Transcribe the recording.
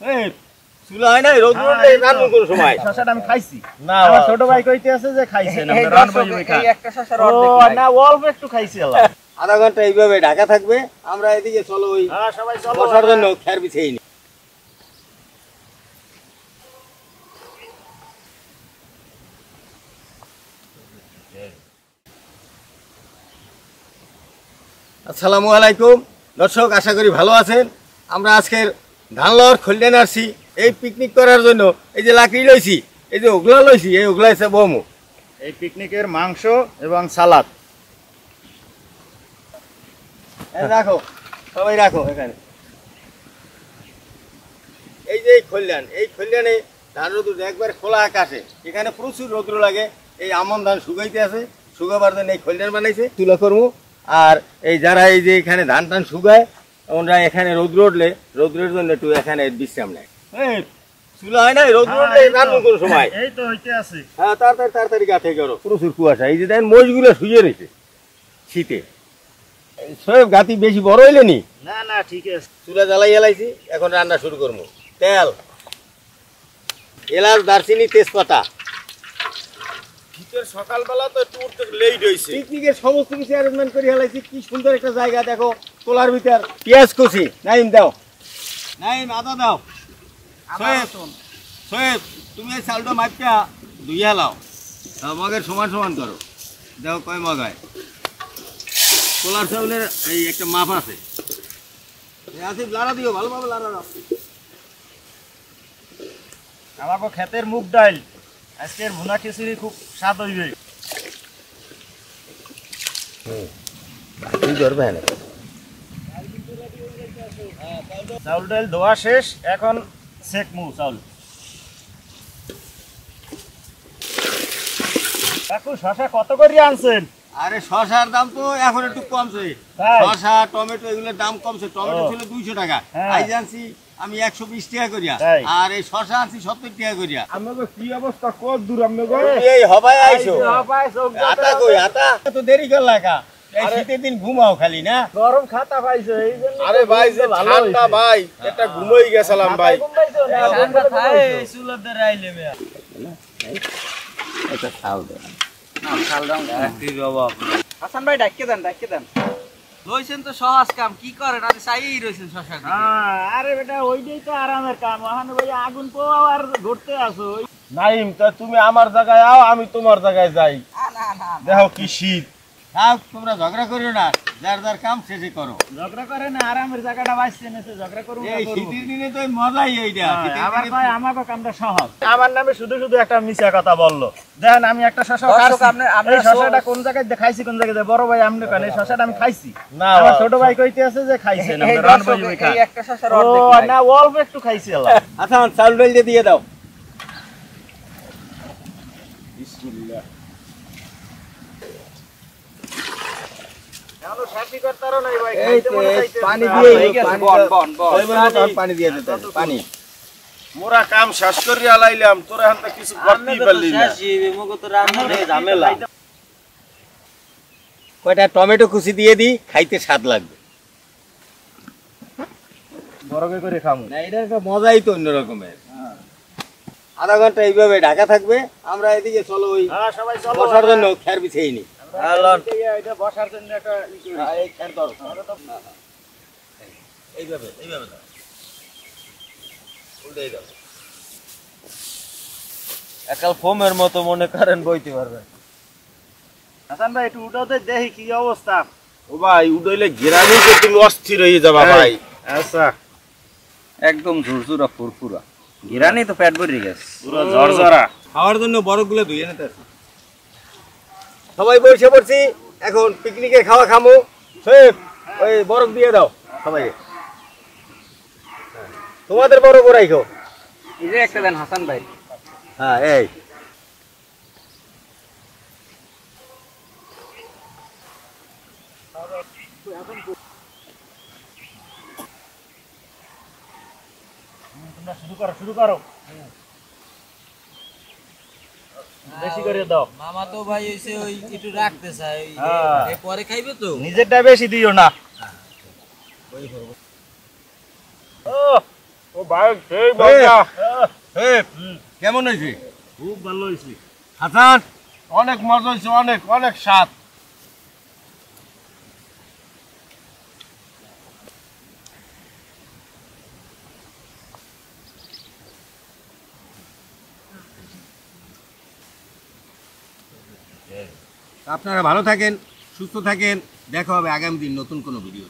এই চুলা হয় না রোদ রোদে রান্না কোন সময় শশাটা আমি খাইছি না আমার ছোট ভাই কইতে আছে যে খাইছেন আপনি রান্না করে খান। এই একটা শশার অর্ধেক ও না অল্প একটু খাইছি আল্লাহ। আধা ঘন্টা এইভাবে ঢাকা থাকবে আমরা এদিকে চলো ওই হ্যাঁ সবাই চলো বসার জন্য খের বিছিয়ে নি। আসসালামু আলাইকুম দর্শক, আশা করি ভালো আছেন। আমরা আজকের ধানলর খলিয়ান আসছি এই পিকনিক করার জন্য। এই যে লাকড়ি লইছি, এই যে ওগলা লইছি, এই ওগলা এসে বমু। এই পিকনিকের মাংস এবং সালাদ রাখো, সবাই রাখো এখানে। এই যে এই খলিয়ানে ধান রোদ একবার খোলা আকাশে, এখানে প্রচুর রৌদ্র লাগে। এই আমন ধান শুকাইতে আছে, শুকাবার জন্য এই খলিয়ান বানাইছে তুলা করবো। আর এই যারা এই যে এখানে ধান টান শুকায় ওরা এখানে রৌদ্র উঠলে রৌদ্রের জন্য একটু এখানে বিশ্রাম নেয়। চুলা হয় না রৌদ্র উঠলে রান্না কোন সময় এই তো হইতে আছে। হ্যাঁ তাড়াতাড়ি গাছে করো। প্রচুর কুয়াশা, এই যে দেখেন মহিষগুলো শুয়ে রয়েছে শীতে। সব গাতি বেশি বড় হইলে নি না না ঠিক আছে। চুলা জ্বালাই জ্বালাইছি, এখন রান্না শুরু করবো। তেল, এলাচ, দারচিনি, তেজপাতা। সকালবেলা তো একটু উঠতে লেট হয়েছে। পিকনিকের সমস্ত কিছু অ্যারেঞ্জমেন্ট করে হেলাইছি। কি সুন্দর একটা জায়গা দেখো, তোলার ভিতর। পেঁয়াজ কুচি, নাইম দাও, নাইম আদা দাও। সোয়েব তুমি এই চালটা মাপটা ধুইয়া লাও, মগের সমান সমান করো। দেখো কয় মগ হয়। তোলার চাউলের এই একটা মাপ আছে। আসিফ লাড়া দিও, ভালোভাবে লাড়া দাও। আমাকে ক্ষেতের মুগ ডাল আজকের ভুনা খিচুড়ি খুব স্বাদ হইবে। চাউল ডাল ধোয়া শেষ, এখন সেকমু চাউল। কাকু শশা কত করে আনছেন? আরে শশার দাম তো এখন একটু কমছে। তাই? শশা, টমেটো এগুলোর দাম কমছে। টমেটো ছিল 200 টাকা, হ্যাঁ। আইজ আনছি আমি 120 টাকা করিয়া। তাই? আর এই শশা আনছি 70 টাকা করিয়া। আমাকে কি অবস্থা কত দূর আমাকে এই হবাই আইছো, আতা কই আতা? তো দেরি করলা কা? এই শীতের দিন ঘুমাও খালি না? গরম খাতা পাইছো এই জন্য। আরে ভাই যে ঠান্ডা ভাই এটা ঘুমোই গেছিলাম ভাই। ঠান্ডা খায় চুলার দ্বারা আইলে মেয়া এটা খাও দে। না খাল দাম কি বাবা। হাসান ভাই ডাক্কে দেন লইছেন তো সহজ কাম, কি করেন আপনি চাইই রইছেন শশা দিকে। আরে বেটা ওইটাই তো আরামের কাম। ওখানে ভাই আগুন পোয়াও আর ঘুরতে আসো। নাইম তা তুমি আমার জায়গায় আও, আমি তোমার জায়গায় যাই। না দেখো কি শীত। থাক, তোমরা ঝগড়া করো না, যার যার কাম শেষে করো। ঝগড়া করে না, আরামের জায়গাটা বাইছে নেছে, ঝগড়া করুন না এই করুন। শীতের দিনে তো এই মজাই এইটা। শীতের আবার দিনে ভাই আমাকে কামটা সহজ। আমার নামে শুধু একটা মিছা কথা বললো। দেখেন আমি একটা শশা খাইছি। এই শশাটা কোন জায়গায় দেখাইছি, কোন জায়গায় বড় ভাই আমনে কেন এই শশাটা আমি খাইছি না আমার ছোট ভাই কইতে আছে যে খাইছেন আপনি রান্না করে খান। এই একটা শশার ও অর্ধেক না অল্প একটু খাইছি আল্লাহ। আচ্ছা চাউল ডাল দিয়ে দাও। বিসমিল্লাহ। এখনো শান্তি করতারো নাই ভাই, এই খাইতে তো মনে এই চাইতেছে পানি না। দিয়ে হয়ে গেছে, পানি বন ওই বলে তো পানি দিয়ে দিতে হবে, পানি। মোরা কাম শেষ করিয়া লাইলাম, তোরা এখন তো কিছু করতেই পারলি না। মগো তো রান্না রে ঝামেলা। কয়টা টমেটো কুচি দিয়ে দিই, খাইতে স্বাদ লাগবে। বরফে করে খামু। না এটা একটা মজাই তো অন্য রকমের। আধা ঘন্টা এইভাবে ঢাকা থাকবে, আমরা এদিকে চলো ওই হ্যাঁ সবাই চলো বসার জন্য খের বিছিয়ে নি। এটা বসার জন্য একটা এই খের ধরো, এইভাবে দাও, উল্টেই দাও। একাল ফোমের মতো মনে করেন বইতে পারবেন। হাসান ভাই একটু উঠাতে দেখি কি অবস্থা। ও ভাই উড়াইলে ঘেরানি যে তুমি অস্থির হয়ে যাবা ভাই। আচ্ছা একদম ঝুরঝুরা ফুরফুরা গিরানি তো পেট ভরে গেছে পুরো ঝরঝরা। খাওয়ার জন্য বরফগুলো ধুয়ে নিতে আছে। সবাই বসে পড়ছি, এখন পিকনিকের খাওয়া খামো। ওই বরফ দিয়ে দাও সবাইকে। তোমাদের বরফ রাখো। এই যে একটা দেন হাসান ভাই। হ্যাঁ এই তোমরা শুরু করো বেশি করে দাও। মামা তো ভাই হইছে ওই একটু রাখতে চাই, এই পরে খাইবে তো। নিজেরটা বেশি দিও না। ও ভাই সেই মজা। কেমন হয়েছে? খুব ভালো হয়েছে। হাসান, অনেক মজা হয়েছে, অনেক অনেক স্বাদ। আপনারা ভালো থাকেন, সুস্থ থাকেন, দেখা হবে আগামী দিন নতুন কোনো ভিডিও।